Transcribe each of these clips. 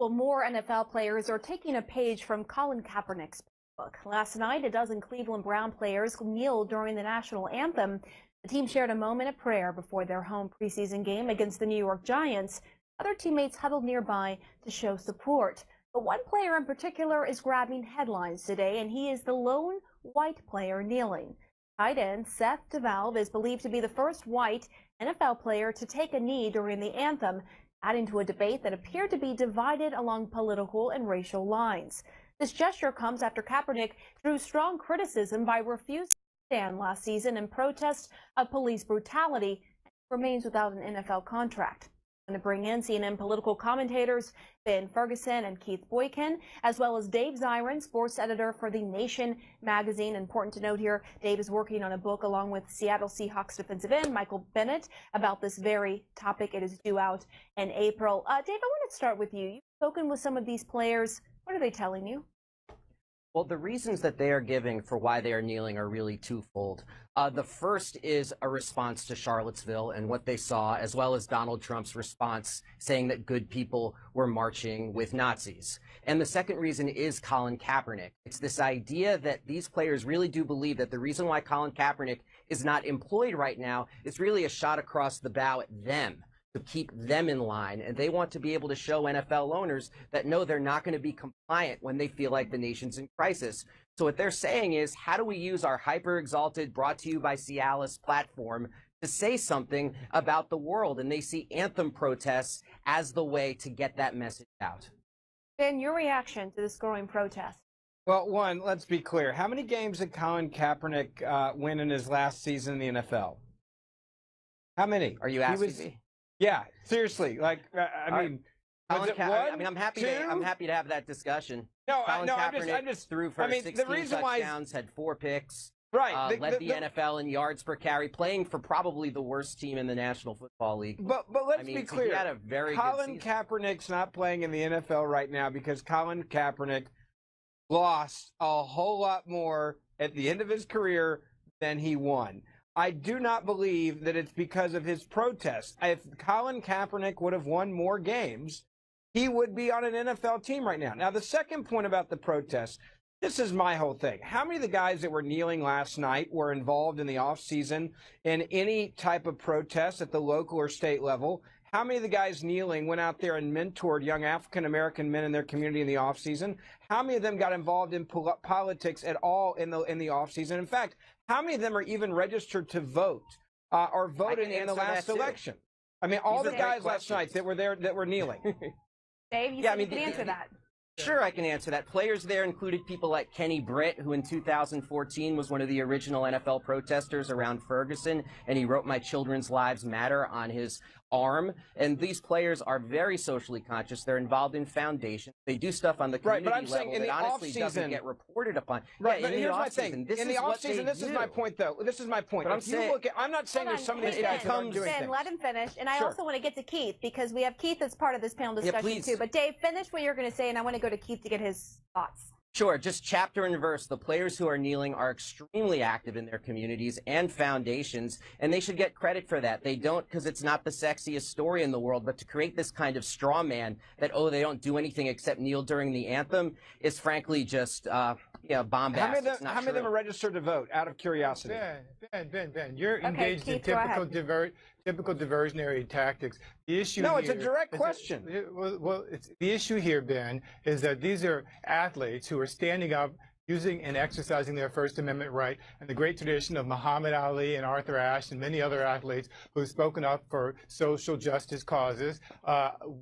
Well, more NFL players are taking a page from Colin Kaepernick's book. Last night, a dozen Cleveland Brown players kneeled during the national anthem. The team shared a moment of prayer before their home preseason game against the New York Giants. Other teammates huddled nearby to show support. But one player in particular is grabbing headlines today, and he is the lone white player kneeling. Tight end Seth DeValve is believed to be the first white NFL player to take a knee during the anthem, adding to a debate that appeared to be divided along political and racial lines. This gesture comes after Kaepernick drew strong criticism by refusing to stand last season in protest of police brutality and remains without an NFL contract. I'm going to bring in CNN political commentators Ben Ferguson and Keith Boykin, as well as Dave Zirin, sports editor for The Nation magazine. Important to note here, Dave is working on a book along with Seattle Seahawks defensive end Michael Bennett about this very topic. It is due out in April. Dave, I want to start with you. You've spoken with some of these players. What are they telling you? Well, the reasons that they are giving for why they are kneeling are really twofold. The first is a response to Charlottesville and what they saw, as well as Donald Trump's response saying that good people were marching with Nazis. And the second reason is Colin Kaepernick. It's this idea that these players really do believe that the reason why Colin Kaepernick is not employed right now is really a shot across the bow at them, to keep them in line, and they want to be able to show NFL owners that no, they're not going to be compliant when they feel like the nation's in crisis. So what they're saying is, how do we use our hyper-exalted, brought to you by Cialis platform to say something about the world? And they see anthem protests as the way to get that message out. Ben, your reaction to this growing protest? Well, one, let's be clear. How many games did Colin Kaepernick win in his last season in the NFL? How many? Are you asking me? Yeah, seriously. Like, I mean, I'm happy to have that discussion. No, Colin Kaepernick I'm just threw for 16 touchdowns, had 4 picks. Right, led the NFL in yards per carry, playing for probably the worst team in the National Football League. But let's be clear. He had a very Colin good season. Kaepernick's not playing in the NFL right now because Colin Kaepernick lost a whole lot more at the end of his career than he won. I do not believe that it's because of his protest. If Colin Kaepernick would have won more games, he would be on an NFL team right now. Now, the second point about the protest, this is my whole thing. How many of the guys that were kneeling last night were involved in the offseason in any type of protest at the local or state level? How many of the guys kneeling went out there and mentored young African-American men in their community in the offseason? How many of them got involved in politics at all in the offseason? In fact, how many of them are even registered to vote or voted in the last election? I mean, all the guys last night that were there that were kneeling. Dave, you can answer that. Sure, I can answer that. Players there included people like Kenny Britt, who in 2014 was one of the original NFL protesters around Ferguson, and he wrote "My Children's Lives Matter" on his arm. And these players are very socially conscious. They're involved in foundations. They do stuff on the community level that honestly doesn't get reported upon. Right, but here's my thing. In the offseason, this is my point, though. This is my point. I'm not saying there's some of these guys that aren't doing things. Let him finish. And I also want to get to Keith, because we have Keith as part of this panel discussion, too. But Dave, finish what you're going to say, and I want to go to Keith to get his thoughts. Sure, just chapter and verse. The players who are kneeling are extremely active in their communities and foundations, and they should get credit for that. They don't because it's not the sexiest story in the world, but to create this kind of straw man that, oh, they don't do anything except kneel during the anthem is frankly just, bombastic. How many of them are registered to vote, out of curiosity? Ben, you're engaged in typical diversionary tactics. The issue it's a direct question. The issue here, Ben, is that these are athletes who are standing up, using and exercising their First Amendment right, and the great tradition of Muhammad Ali and Arthur Ashe and many other athletes who've spoken up for social justice causes.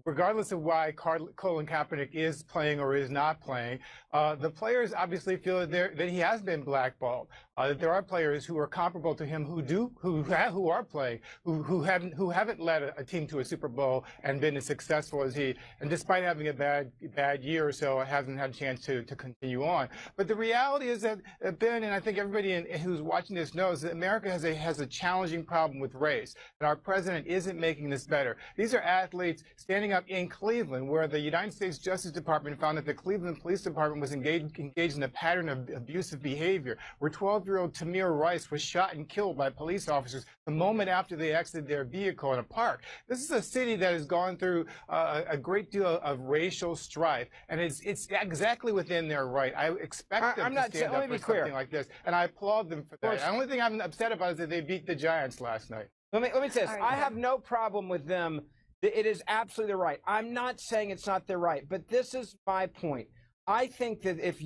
Regardless of why Colin Kaepernick is playing or is not playing, the players obviously feel that he has been blackballed. That there are players who are comparable to him who are playing, who haven't led a team to a Super Bowl and been as successful as he, and despite having a bad year or so, hasn't had a chance to continue on. But the reality is that Ben, and I think everybody who's watching this knows, that America has a challenging problem with race, and our president isn't making this better. These are athletes standing up in Cleveland, where the United States Justice Department found that the Cleveland Police Department was engaged in a pattern of abusive behavior, where 12 12-year-old Tamir Rice was shot and killed by police officers the moment after they exited their vehicle in a park. This is a city that has gone through a great deal of racial strife, and it's exactly within their right. I expect them to stand up for something like this, and I applaud them for that. The only thing I'm upset about is that they beat the Giants last night. Let me say this. I have no problem with them. It is absolutely their right. I'm not saying it's not their right, but this is my point. I think that if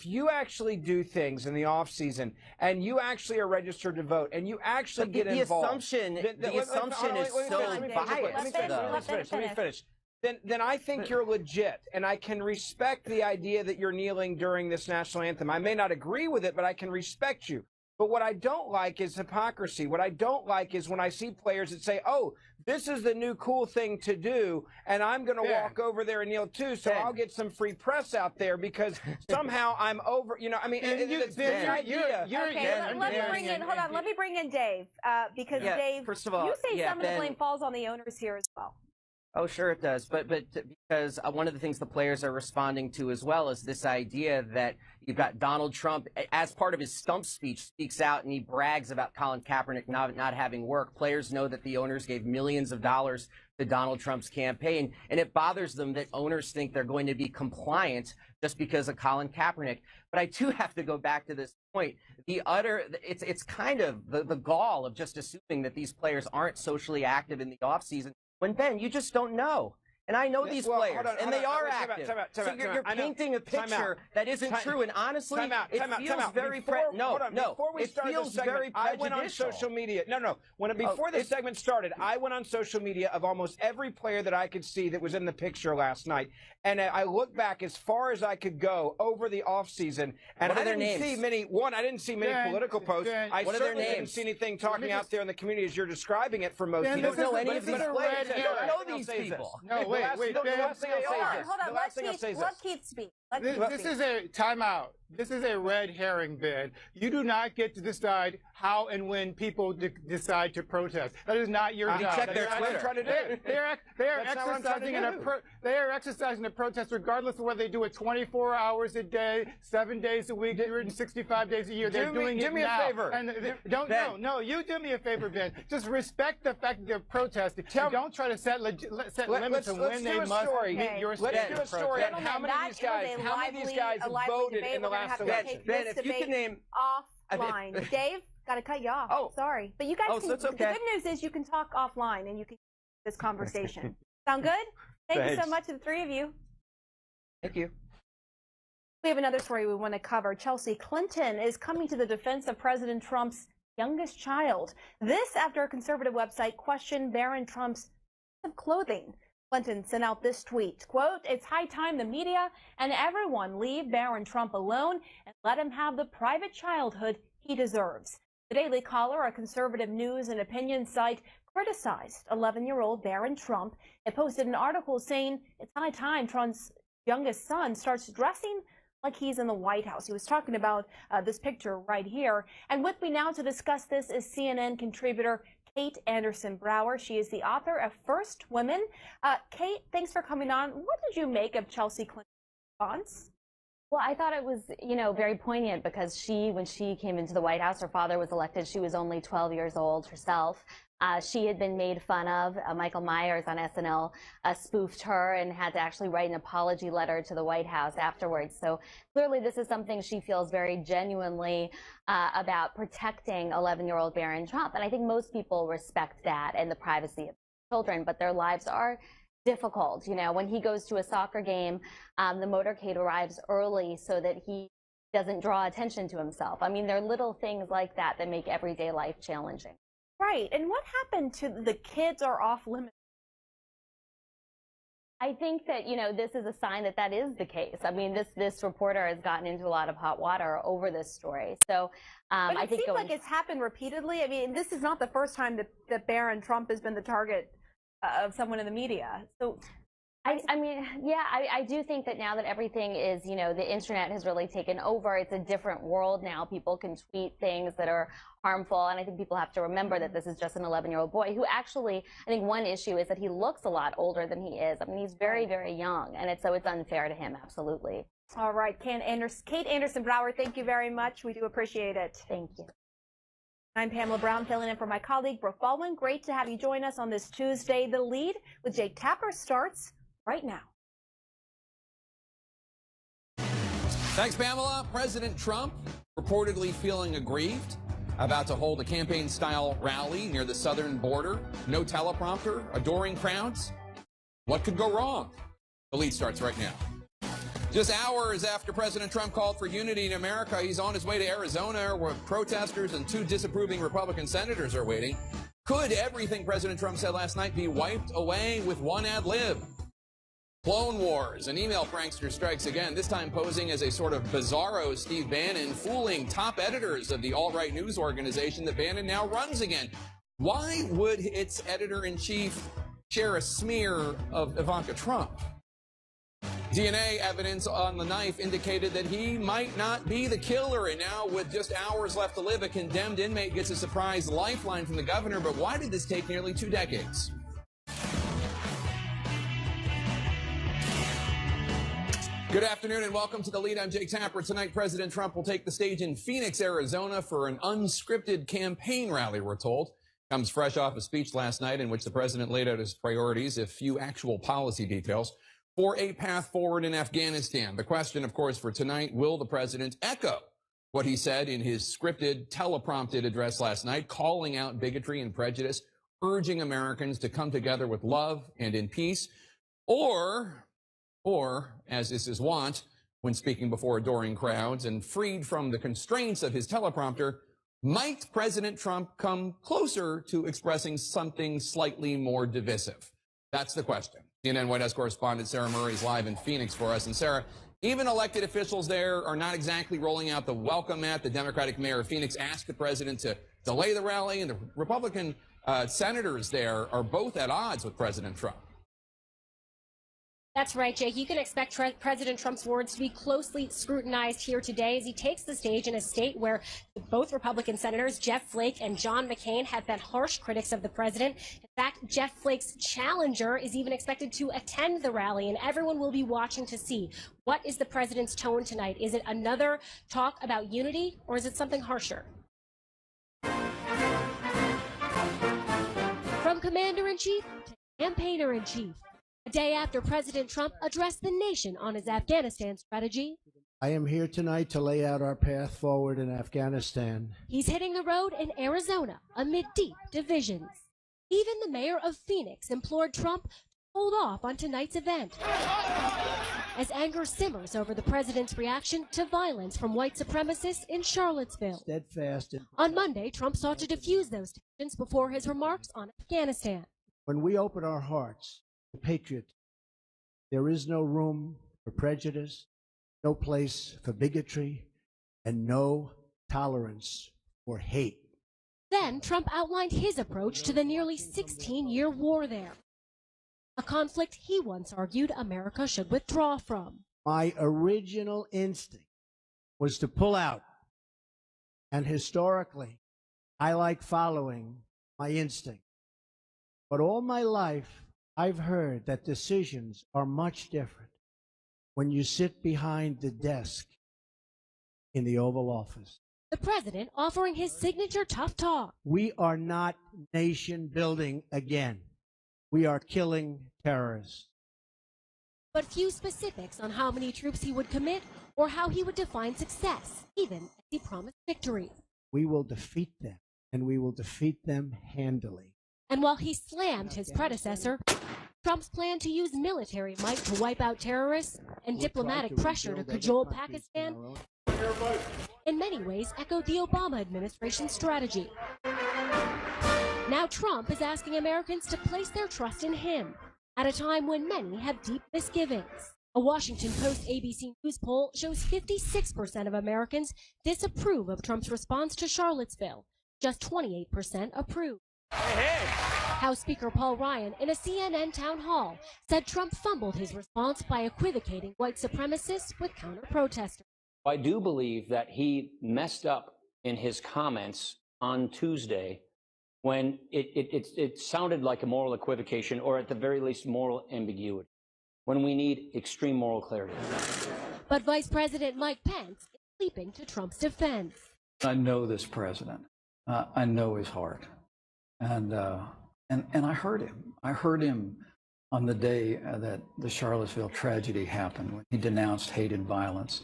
you actually do things in the off season and you actually are registered to vote and you actually get involved, the assumption is so biased. Let me finish. Then I think you're legit, and I can respect the idea that you're kneeling during this national anthem. I may not agree with it, but I can respect you. But what I don't like is hypocrisy. What I don't like is when I see players that say, oh, this is the new cool thing to do, and I'm going to walk over there and kneel too, so I'll get some free press out there because somehow I'm over. You know, I mean, it's the idea. Let me bring in Dave, because Dave, first of all, you say some of the blame falls on the owners here as well. Oh, sure it does. But because one of the things the players are responding to as well is this idea that you've got Donald Trump, as part of his stump speech, speaks out and he brags about Colin Kaepernick not having work. Players know that the owners gave millions of dollars to Donald Trump's campaign, and it bothers them that owners think they're going to be compliant just because of Colin Kaepernick. But I do have to go back to this point. It's kind of the gall of just assuming that these players aren't socially active in the offseason. When, Ben, you just don't know. And I know these players, and they are active. So you're painting a picture that isn't true. And honestly, it feels very prejudicial. I went on social media. Before this segment started, I went on social media of almost every player that I could see that was in the picture last night. And I looked back as far as I could go over the offseason, and I didn't see many. I didn't see many political posts. I certainly didn't see anything talking out there in the community as you're describing it for most people. You don't know any of these players. You don't know these people. No, wait, Ben. Hold on. Let Keith speak. This is a timeout. This is a red herring, Ben. You do not get to decide how and when people decide to protest. That is not your job. Check their Twitter. They are exercising a protest regardless of whether they do it 24 hours a day, 7 days a week, 365 days a year. They're doing it now. Do me a favor. No, you do me a favor, Ben. Just respect the fact that they're protesting. Don't try to set limits on when they must meet your standards. Let's do a story on how many of these guys voted in the last election. Ben, if you can name offline. Dave, got to cut you off. Oh, sorry, but you guys. So it's okay. The good news is you can talk offline and you can this conversation. Sound good? Thank you so much to the three of you. Thank you. We have another story we want to cover. Chelsea Clinton is coming to the defense of President Trump's youngest child. This after a conservative website questioned Barron Trump's clothing. Clinton sent out this tweet, quote, "It's high time the media and everyone leave Barron Trump alone and let him have the private childhood he deserves." The Daily Caller, a conservative news and opinion site, criticized 11-year-old Barron Trump. It posted an article saying it's high time Trump's youngest son starts dressing like he's in the White House. He was talking about this picture right here. And with me now to discuss this is CNN contributor Kate Anderson Brower. She is the author of First Women. Kate, thanks for coming on. What did you make of Chelsea Clinton's response? Well, I thought it was, very poignant because when she came into the White House, her father was elected. She was only 12 years old herself. She had been made fun of. Michael Myers on SNL spoofed her and had to actually write an apology letter to the White House afterwards. So clearly this is something she feels very genuinely about protecting 11-year-old Barron Trump. And I think most people respect that and the privacy of children, but their lives are difficult. When he goes to a soccer game, the motorcade arrives early so that he doesn't draw attention to himself. I mean, there are little things like that that make everyday life challenging. Right. And what happened to the kids are off limits? I think that, this is a sign that is the case. I mean, this reporter has gotten into a lot of hot water over this story. So but I think it seems like it's happened repeatedly. I mean, this is not the first time that Barron Trump has been the target of someone in the media. So I do think that now that everything is, the internet has really taken over, it's a different world now. People can tweet things that are harmful, and I think people have to remember that this is just an 11-year-old boy who actually, I think one issue is that he looks a lot older than he is. I mean, he's very, very young, and so it's unfair to him, absolutely. All right, Kate Anderson-Brower, thank you very much. We do appreciate it. Thank you. I'm Pamela Brown, filling in for my colleague Brooke Baldwin. Great to have you join us on this Tuesday. The Lead with Jake Tapper starts right now. Thanks, Pamela. President Trump reportedly feeling aggrieved, about to hold a campaign-style rally near the southern border. No teleprompter, adoring crowds. What could go wrong? The Lead starts right now. Just hours after President Trump called for unity in America, he's on his way to Arizona, where protesters and 2 disapproving Republican senators are waiting. Could everything President Trump said last night be wiped away with one ad lib? Clone Wars. An email prankster strikes again, this time posing as a sort of bizarro Steve Bannon, fooling top editors of the alt-right news organization that Bannon now runs again. Why would its editor-in-chief share a smear of Ivanka Trump? DNA evidence on the knife indicated that he might not be the killer, and now with just hours left to live, a condemned inmate gets a surprise lifeline from the governor. But why did this take nearly 2 decades? Good afternoon and welcome to The Lead. I'm Jake Tapper. Tonight, President Trump will take the stage in Phoenix, Arizona for an unscripted campaign rally, we're told. Comes fresh off a speech last night in which the president laid out his priorities, a few actual policy details, for a path forward in Afghanistan. The question, of course, for tonight, will the president echo what he said in his scripted, teleprompted address last night, calling out bigotry and prejudice, urging Americans to come together with love and in peace, or, as is his wont, when speaking before adoring crowds and freed from the constraints of his teleprompter, might President Trump come closer to expressing something slightly more divisive? That's the question. CNN White House correspondent Sarah Murray is live in Phoenix for us. And Sarah, even elected officials there are not exactly rolling out the welcome mat. The Democratic mayor of Phoenix asked the president to delay the rally, and the Republican senators there are both at odds with President Trump. That's right, Jake. You can expect President Trump's words to be closely scrutinized here today as he takes the stage in a state where both Republican senators, Jeff Flake and John McCain, have been harsh critics of the president. In fact, Jeff Flake's challenger is even expected to attend the rally, and everyone will be watching to see what is the president's tone tonight. Is it another talk about unity, or is it something harsher? From commander-in-chief to campaigner-in-chief. A day after President Trump addressed the nation on his Afghanistan strategy, I am here tonight to lay out our path forward in Afghanistan. He's hitting the road in Arizona amid deep divisions. Even the mayor of Phoenix implored Trump to hold off on tonight's event, as anger simmers over the president's reaction to violence from white supremacists in Charlottesville. Steadfast. On Monday, Trump sought to diffuse those tensions before his remarks on Afghanistan. When we open our hearts to patriot, there is no room for prejudice, no place for bigotry, and no tolerance for hate. Then Trump outlined his approach to the nearly 16-year war there, a conflict he once argued America should withdraw from. My original instinct was to pull out, and historically, I like following my instinct. But all my life, I've heard that decisions are much different when you sit behind the desk in the Oval Office. The president offering his signature tough talk. We are not nation building again. We are killing terrorists. But few specifics on how many troops he would commit or how he would define success, even as he promised victory. We will defeat them, and we will defeat them handily. And while he slammed his predecessor, Trump's plan to use military might to wipe out terrorists and diplomatic pressure to cajole Pakistan in many ways echoed the Obama administration's strategy. Now Trump is asking Americans to place their trust in him at a time when many have deep misgivings. A Washington Post ABC News poll shows 56% of Americans disapprove of Trump's response to Charlottesville. Just 28% approve. House Speaker Paul Ryan, in a CNN town hall, said Trump fumbled his response by equivocating white supremacists with counter-protesters. I do believe that he messed up in his comments on Tuesday when it sounded like a moral equivocation, or at the very least moral ambiguity. when we need extreme moral clarity. But Vice President Mike Pence is leaping to Trump's defense. I know this president. I know his heart. And I heard him. I heard him on the day that the Charlottesville tragedy happened, when he denounced hate and violence.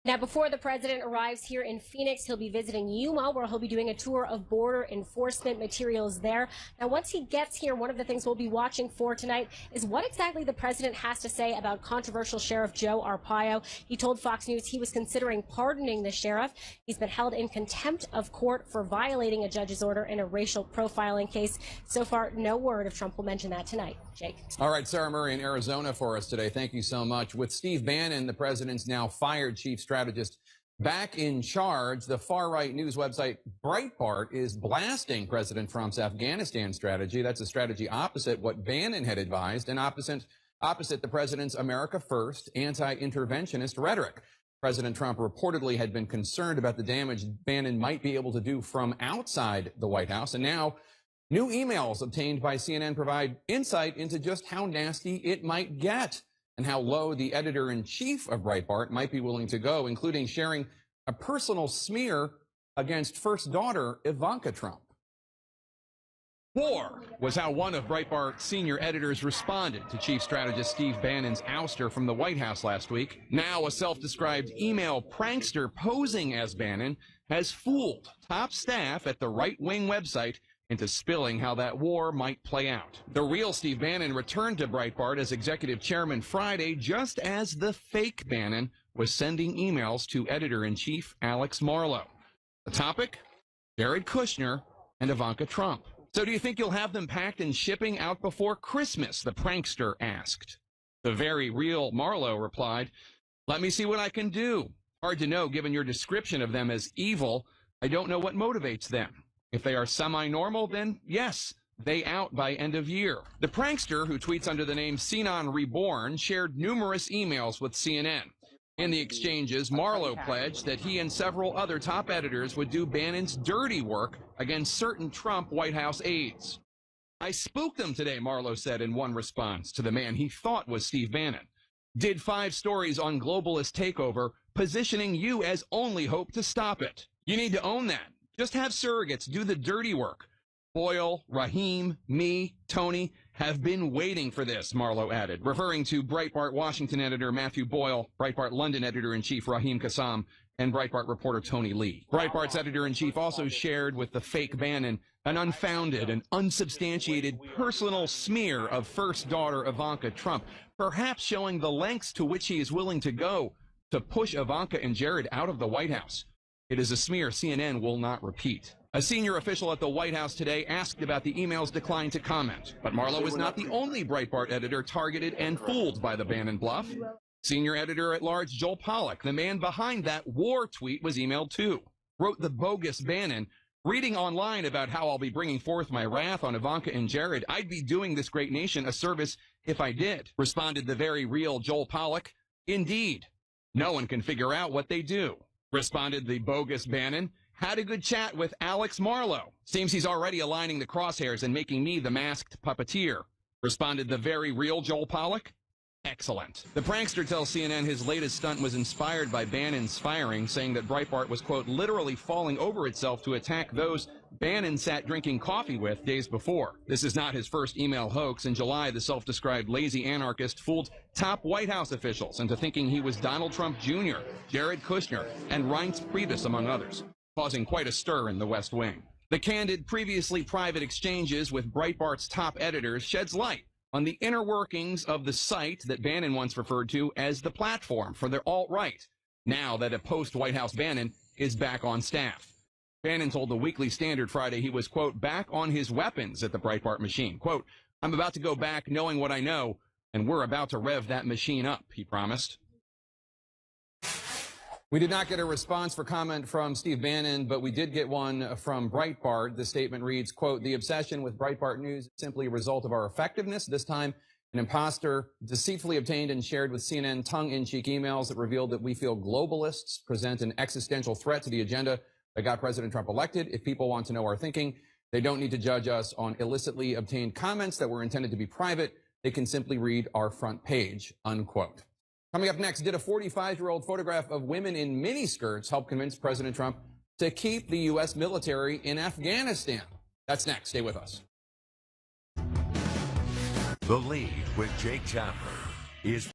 Now, before the president arrives here in Phoenix, he'll be visiting Yuma, where he'll be doing a tour of border enforcement materials there. Now, once he gets here, one of the things we'll be watching for tonight is what exactly the president has to say about controversial Sheriff Joe Arpaio. He told Fox News he was considering pardoning the sheriff. He's been held in contempt of court for violating a judge's order in a racial profiling case. So far, no word if Trump will mention that tonight. Jake. All right, Sarah Murray in Arizona for us today. Thank you so much. With Steve Bannon, the president's now fired chief strategist, back in charge, the far-right news website Breitbart is blasting President Trump's Afghanistan strategy. That's a strategy opposite what Bannon had advised and opposite the president's America First anti-interventionist rhetoric. President Trump reportedly had been concerned about the damage Bannon might be able to do from outside the White House, and now new emails obtained by CNN provide insight into just how nasty it might get and how low the editor-in-chief of Breitbart might be willing to go, including sharing a personal smear against first daughter Ivanka Trump. War was how one of Breitbart's senior editors responded to Chief Strategist Steve Bannon's ouster from the White House last week. Now a self-described email prankster posing as Bannon has fooled top staff at the right-wing website into spilling how that war might play out. The real Steve Bannon returned to Breitbart as executive chairman Friday, just as the fake Bannon was sending emails to editor-in-chief Alex Marlow. The topic? Jared Kushner and Ivanka Trump. So do you think you'll have them packed and shipping out before Christmas? The prankster asked. The very real Marlow replied, "Let me see what I can do. Hard to know given your description of them as evil. I don't know what motivates them. If they are semi-normal, then yes, they out by end of year." The prankster, who tweets under the name Sinan Reborn, shared numerous emails with CNN. In the exchanges, Marlow pledged that he and several other top editors would do Bannon's dirty work against certain Trump White House aides. "I spooked them today," Marlow said in one response to the man he thought was Steve Bannon. "Did 5 stories on globalist takeover, positioning you as only hope to stop it. You need to own that. Just have surrogates do the dirty work. Boyle, Raheem, me, Tony have been waiting for this," Marlow added, referring to Breitbart Washington editor Matthew Boyle, Breitbart London editor-in-chief Raheem Kassam, and Breitbart reporter Tony Lee. Breitbart's editor-in-chief also shared with the fake Bannon an unfounded and unsubstantiated personal smear of first daughter Ivanka Trump, perhaps showing the lengths to which he is willing to go to push Ivanka and Jared out of the White House. It is a smear CNN will not repeat. A senior official at the White House today asked about the emails, declined to comment. But Marlow was not the only Breitbart editor targeted and fooled by the Bannon bluff. Senior editor-at-large Joel Pollack, the man behind that war tweet, was emailed too. Wrote the bogus Bannon, "Reading online about how I'll be bringing forth my wrath on Ivanka and Jared, I'd be doing this great nation a service if I did." Responded the very real Joel Pollack, "Indeed. No one can figure out what they do." Responded the bogus Bannon, "Had a good chat with Alex Marlow. Seems he's already aligning the crosshairs and making me the masked puppeteer." Responded the very real Joel Pollack, "Excellent." The prankster tells CNN his latest stunt was inspired by Bannon's firing, saying that Breitbart was, quote, literally falling over itself to attack those Bannon sat drinking coffee with days before. This is not his first email hoax. In July, the self-described lazy anarchist fooled top White House officials into thinking he was Donald Trump Jr., Jared Kushner, and Reince Priebus, among others, causing quite a stir in the West Wing. The candid, previously private exchanges with Breitbart's top editors sheds light on the inner workings of the site that Bannon once referred to as the platform for the alt-right, now that a post-White House Bannon is back on staff. Bannon told the Weekly Standard Friday he was, quote, back on his weapons at the Breitbart machine. Quote, "I'm about to go back knowing what I know, and we're about to rev that machine up," he promised. We did not get a response for comment from Steve Bannon, but we did get one from Breitbart. The statement reads, quote, "The obsession with Breitbart News is simply a result of our effectiveness. This time, an imposter deceitfully obtained and shared with CNN tongue-in-cheek emails that revealed that we feel globalists present an existential threat to the agenda that got President Trump elected. If people want to know our thinking, They don't need to judge us on illicitly obtained comments that were intended to be private. They can simply read our front page, unquote. Coming up next, did a 45-year-old photograph of women in miniskirts help convince President Trump to keep the U.S. military in Afghanistan? That's next. Stay with us. The Lead with Jake Tapper is...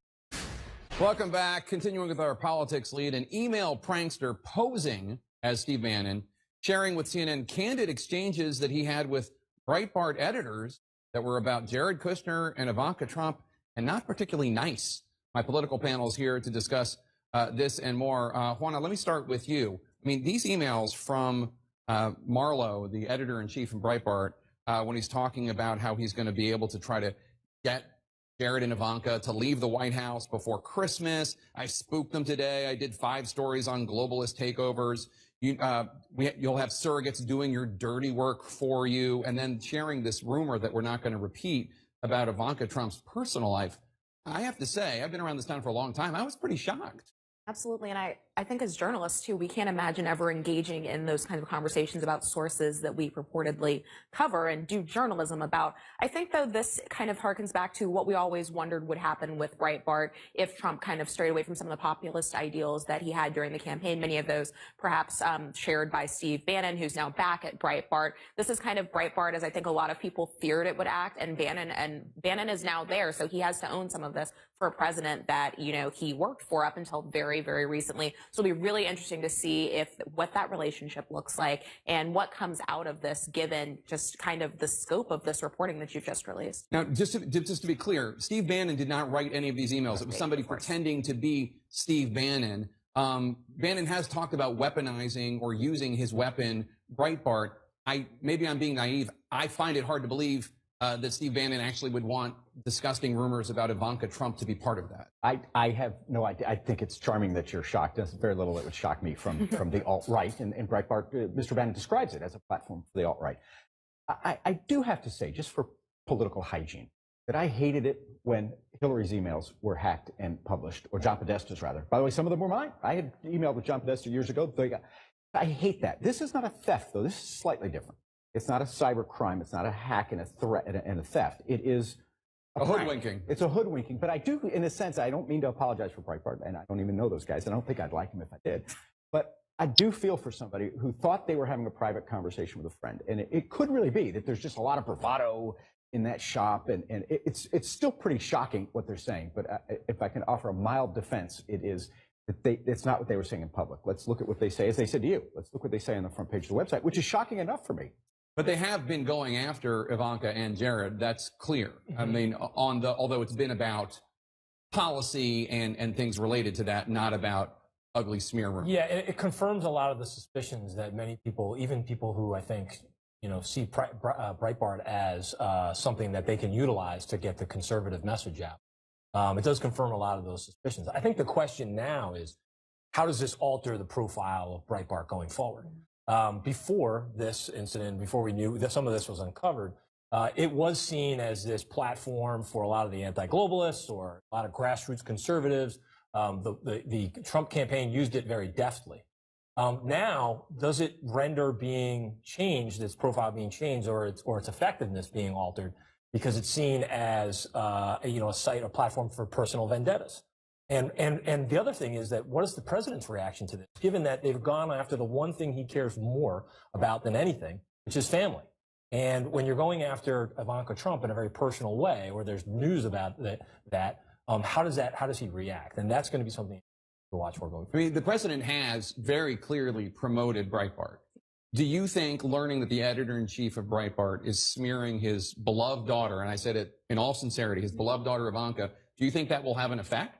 Welcome back. Continuing with our politics lead, an email prankster posing as Steve Bannon, sharing with CNN candid exchanges that he had with Breitbart editors that were about Jared Kushner and Ivanka Trump, and not particularly nice. My political panel is here to discuss this and more. Juana, let me start with you. I mean, these emails from Marlowe, the editor-in-chief in Breitbart, when he's talking about how he's going to be able to try to get Jared and Ivanka to leave the White House before Christmas. I spooked them today. I did 5 stories on globalist takeovers. You'll have surrogates doing your dirty work for you, and then sharing this rumor that we're not going to repeat about Ivanka Trump's personal life. I have to say, I've been around this town for a long time. I was pretty shocked. Absolutely. And I think as journalists, too, we can't imagine ever engaging in those kinds of conversations about sources that we purportedly cover and do journalism about. I think, though, this kind of harkens back to what we always wondered would happen with Breitbart if Trump kind of strayed away from some of the populist ideals that he had during the campaign, many of those perhaps shared by Steve Bannon, who's now back at Breitbart. This is kind of Breitbart as I think a lot of people feared it would act, and Bannon is now there, so he has to own some of this for a president that, you know, he worked for up until very, very recently. So it'll be really interesting to see what that relationship looks like and what comes out of this, given just kind of the scope of this reporting that you've just released. Now, just to be clear, Steve Bannon did not write any of these emails. It was somebody pretending to be Steve Bannon. Bannon has talked about weaponizing or using his weapon, Breitbart. Maybe I'm being naive. I find it hard to believe that Steve Bannon actually would want disgusting rumors about Ivanka Trump to be part of that. I have no idea. I think it's charming that you're shocked. There's very little that would shock me from the alt-right. And Breitbart, Mr. Bannon describes it as a platform for the alt-right. I do have to say, just for political hygiene, that I hated it when Hillary's emails were hacked and published, or John Podesta's rather. By the way, some of them were mine. I had emailed with John Podesta years ago. I hate that. This is not a theft, though. This is slightly different. It's not a cyber crime. It's not a hack and a threat and a theft. It is a hoodwinking. It's a hoodwinking. But I do, in a sense, I don't mean to apologize for Breitbart, and I don't even know those guys. I don't think I'd like them if I did. But I do feel for somebody who thought they were having a private conversation with a friend. And it could really be that there's just a lot of bravado in that shop. And it's still pretty shocking what they're saying. But if I can offer a mild defense, it is that it's not what they were saying in public. Let's look at what they say, as they said to you. Let's look what they say on the front page of the website, which is shocking enough for me. But they have been going after Ivanka and Jared. That's clear. I mean, although it's been about policy and things related to that, not about ugly smear rumors. Yeah, it confirms a lot of the suspicions that many people, even people who I think, you know, see Breitbart as something that they can utilize to get the conservative message out. It does confirm a lot of those suspicions. I think the question now is, how does this alter the profile of Breitbart going forward? Before this incident, before we knew that some of this was uncovered, it was seen as this platform for a lot of the anti-globalists or a lot of grassroots conservatives. The Trump campaign used it very deftly. Now, does it render being changed, its profile being changed, or its effectiveness being altered, because it's seen as a site, a platform for personal vendettas? And the other thing is that what is the president's reaction to this, given that they've gone after the one thing he cares more about than anything, which is family? And when you're going after Ivanka Trump in a very personal way, or there's news about how does he react? And that's going to be something to watch for going forward. I mean, the president has very clearly promoted Breitbart. Do you think learning that the editor-in-chief of Breitbart is smearing his beloved daughter, and I said it in all sincerity, his beloved daughter Ivanka, do you think that will have an effect?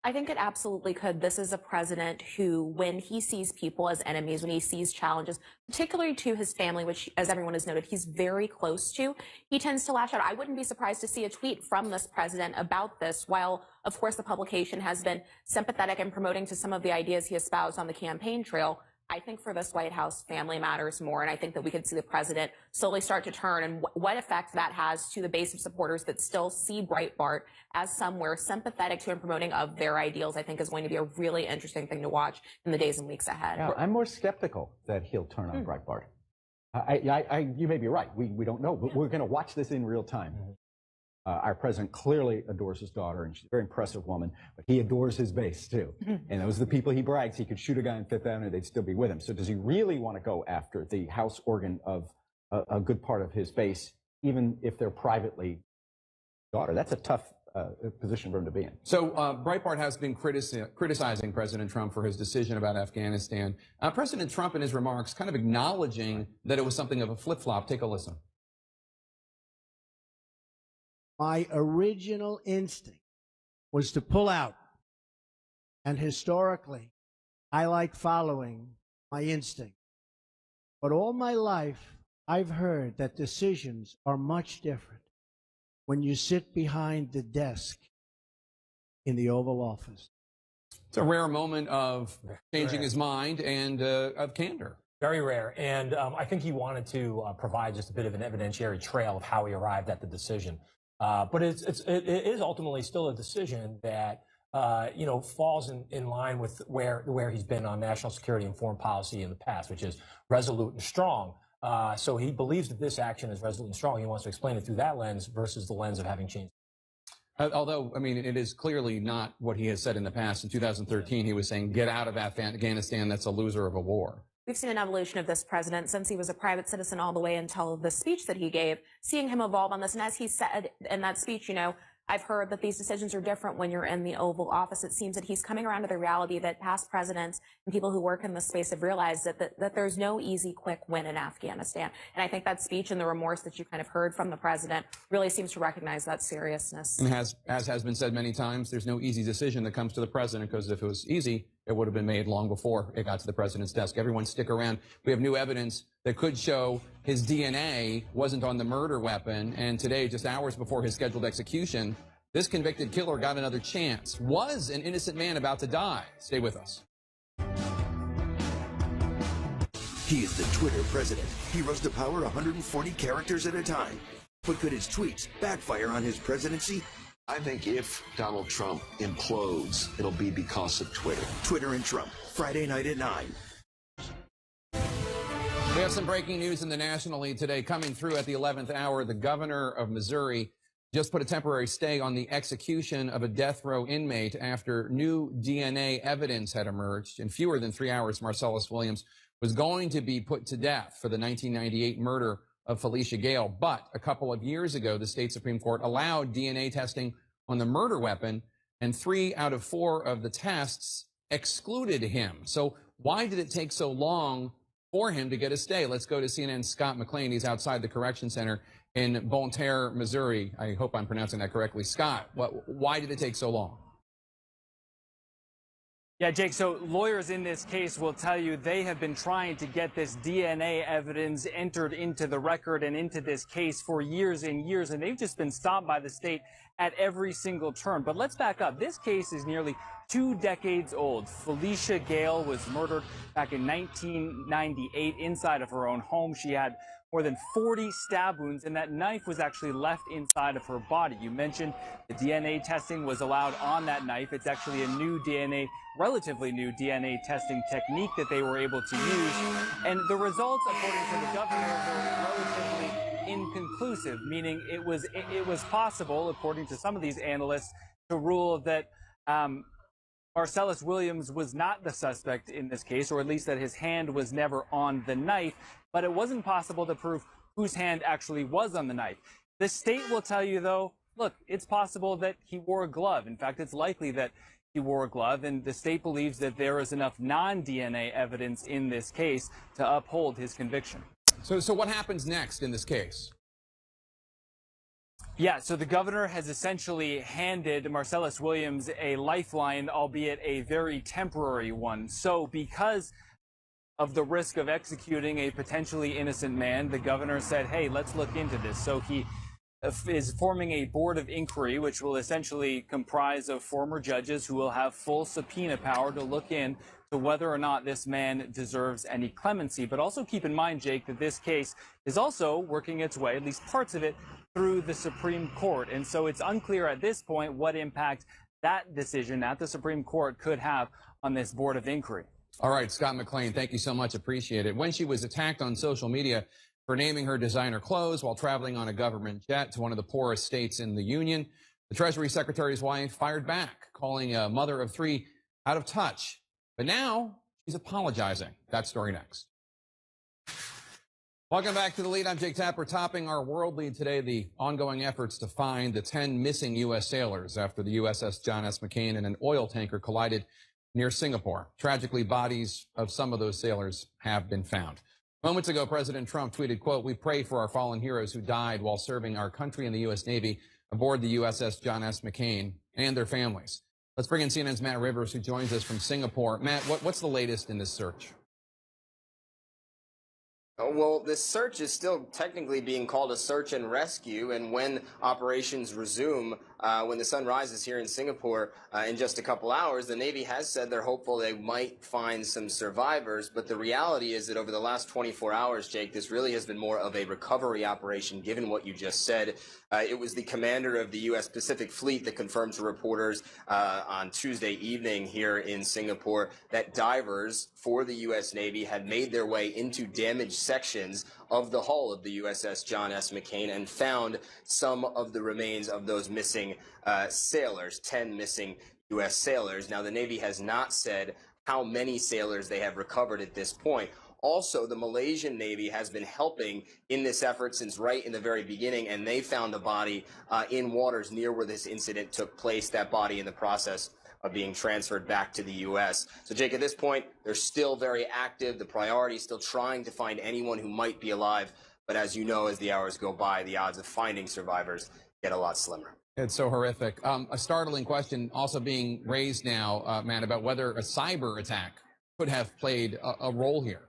I think it absolutely could. This is a president who, when he sees people as enemies, when he sees challenges, particularly to his family, which, as everyone has noted, he's very close to, he tends to lash out. I wouldn't be surprised to see a tweet from this president about this, while, of course, the publication has been sympathetic and promoting to some of the ideas he espoused on the campaign trail. I think for this White House, family matters more, and I think that we could see the president slowly start to turn, and what effect that has to the base of supporters that still see Breitbart as somewhere sympathetic to and promoting of their ideals, I think is going to be a really interesting thing to watch in the days and weeks ahead. Yeah, I'm more skeptical that he'll turn on Breitbart. You may be right. We don't know, but we're going to watch this in real time. Our president clearly adores his daughter, and she's a very impressive woman, but he adores his base, too. And those are the people he brags. He could shoot a guy on Fifth Avenue, they'd still be with him. So does he really want to go after the house organ of a good part of his base, even if they're privately daughter? That's a tough position for him to be in. So Breitbart has been criticizing President Trump for his decision about Afghanistan. President Trump, in his remarks, kind of acknowledging that it was something of a flip-flop. Take a listen. My original instinct was to pull out. And historically, I like following my instinct. But all my life, I've heard that decisions are much different when you sit behind the desk in the Oval Office. It's a rare moment of changing his mind and of candor. Very rare. And I think he wanted to provide just a bit of an evidentiary trail of how he arrived at the decision. But it is ultimately still a decision that falls in line with where he's been on national security and foreign policy in the past, which is resolute and strong. So he believes that this action is resolute and strong. He wants to explain it through that lens versus the lens of having changed. Although, I mean, it is clearly not what he has said in the past. In 2013, he was saying, get out of Afghanistan, that's a loser of a war. We've seen an evolution of this president since he was a private citizen all the way until the speech that he gave, seeing him evolve on this. And as he said in that speech, I've heard that these decisions are different when you're in the Oval Office. It seems that he's coming around to the reality that past presidents and people who work in this space have realized that there's no easy, quick win in Afghanistan. And I think that speech and the remorse that you kind of heard from the president really seems to recognize that seriousness. And as has been said many times, there's no easy decision that comes to the president, because if it was easy, it would have been made long before it got to the president's desk. Everyone stick around. We have new evidence that could show his DNA wasn't on the murder weapon. And today, just hours before his scheduled execution, this convicted killer got another chance. Was an innocent man about to die? Stay with us. He is the Twitter president. He rose to power 140 characters at a time. But could his tweets backfire on his presidency? I think if Donald Trump implodes, it'll be because of Twitter. Twitter and Trump, Friday night at 9. We have some breaking news in the National Lead today. Coming through at the 11th hour, the governor of Missouri just put a temporary stay on the execution of a death row inmate after new DNA evidence had emerged. In fewer than 3 hours, Marcellus Williams was going to be put to death for the 1998 murder of Felicia Gale. But a couple of years ago, the state Supreme Court allowed DNA testing on the murder weapon, and 3 out of 4 of the tests excluded him. So why did it take so long for him to get a stay? Let's go to CNN's Scott McLean. He's outside the Correction Center in Bon Terre, Missouri. I hope I'm pronouncing that correctly. Scott, why did it take so long? Yeah, Jake, so lawyers in this case will tell you they have been trying to get this DNA evidence entered into the record and into this case for years and years, and they've just been stopped by the state at every single turn. But let's back up. This case is nearly 2 decades old. Felicia Gale was murdered back in 1998 inside of her own home. She had more than 40 stab wounds, and that knife was actually left inside of her body. You mentioned the DNA testing was allowed on that knife. It's actually a new relatively new DNA testing technique that they were able to use. And the results, according to the governor, were relatively inconclusive, meaning it was possible, according to some of these analysts, to rule that Marcellus Williams was not the suspect in this case, or at least that his hand was never on the knife, but it wasn't possible to prove whose hand actually was on the knife. The state will tell you, though, look, it's possible that he wore a glove. In fact, it's likely that he wore a glove, and the state believes that there is enough non-DNA evidence in this case to uphold his conviction. So what happens next in this case? Yeah, so the governor has essentially handed Marcellus Williams a lifeline, albeit a very temporary one. So because of the risk of executing a potentially innocent man, the governor said, hey, let's look into this. So he is forming a board of inquiry, which will essentially comprise of former judges who will have full subpoena power to look in to whether or not this man deserves any clemency. But also keep in mind, Jake, that this case is also working its way, at least parts of it, through the Supreme Court. And so it's unclear at this point what impact that decision at the Supreme Court could have on this board of inquiry. All right, Scott McLean, thank you so much. Appreciate it. When she was attacked on social media for naming her designer clothes while traveling on a government jet to one of the poorest states in the union, the Treasury Secretary's wife fired back, calling a mother of three out of touch. But now she's apologizing. That story next. Welcome back to The Lead. I'm Jake Tapper. Topping our world lead today, the ongoing efforts to find the 10 missing U.S. sailors after the USS John S. McCain and an oil tanker collided near Singapore. Tragically, bodies of some of those sailors have been found. Moments ago, President Trump tweeted, quote, "We pray for our fallen heroes who died while serving our country in the U.S. Navy aboard the USS John S. McCain and their families." Let's bring in CNN's Matt Rivers, who joins us from Singapore. Matt, what's the latest in this search? Well, this search is still technically being called a search and rescue, and when operations resume, when the sun rises here in Singapore in just a couple hours, the Navy has said they're hopeful they might find some survivors, but the reality is that over the last 24 hours, Jake, this really has been more of a recovery operation, given what you just said. It was the commander of the U.S. Pacific Fleet that confirmed to reporters on Tuesday evening here in Singapore that divers for the U.S. Navy had made their way into damaged sections of the hull of the USS John S. McCain and found some of the remains of those missing sailors, 10 missing U.S. sailors. Now, the Navy has not said how many sailors they have recovered at this point. Also, the Malaysian Navy has been helping in this effort since right in the very beginning, and they found a body in waters near where this incident took place, that body in the process of being transferred back to the U.S. So, Jake, at this point, they're still very active. The priority is still trying to find anyone who might be alive. But as you know, as the hours go by, the odds of finding survivors get a lot slimmer. It's so horrific. A startling question also being raised now, Matt, about whether a cyber attack could have played a role here.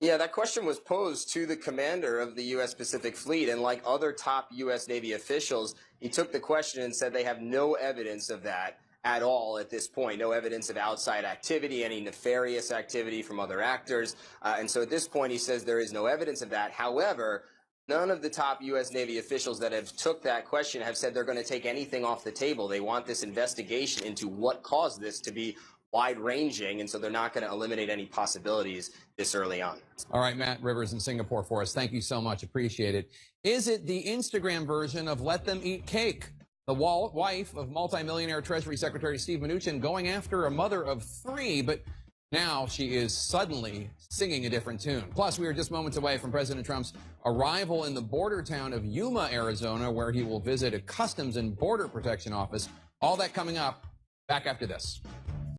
Yeah, that question was posed to the commander of the U.S. Pacific Fleet, and like other top U.S. Navy officials, he took the question and said they have no evidence of that at all at this point. No evidence of outside activity, any nefarious activity from other actors. And so at this point, he says there is no evidence of that. However, none of the top U.S. Navy officials that have took that question have said they're going to take anything off the table. They want this investigation into what caused this to be wide-ranging, and so they're not going to eliminate any possibilities this early on. All right, Matt Rivers in Singapore for us. Thank you so much. Appreciate it. Is it the Instagram version of Let Them Eat Cake? The wife of multimillionaire Treasury Secretary Steve Mnuchin going after a mother of three, but now she is suddenly singing a different tune. Plus, we are just moments away from President Trump's arrival in the border town of Yuma, Arizona, where he will visit a Customs and Border Protection office. All that coming up back after this.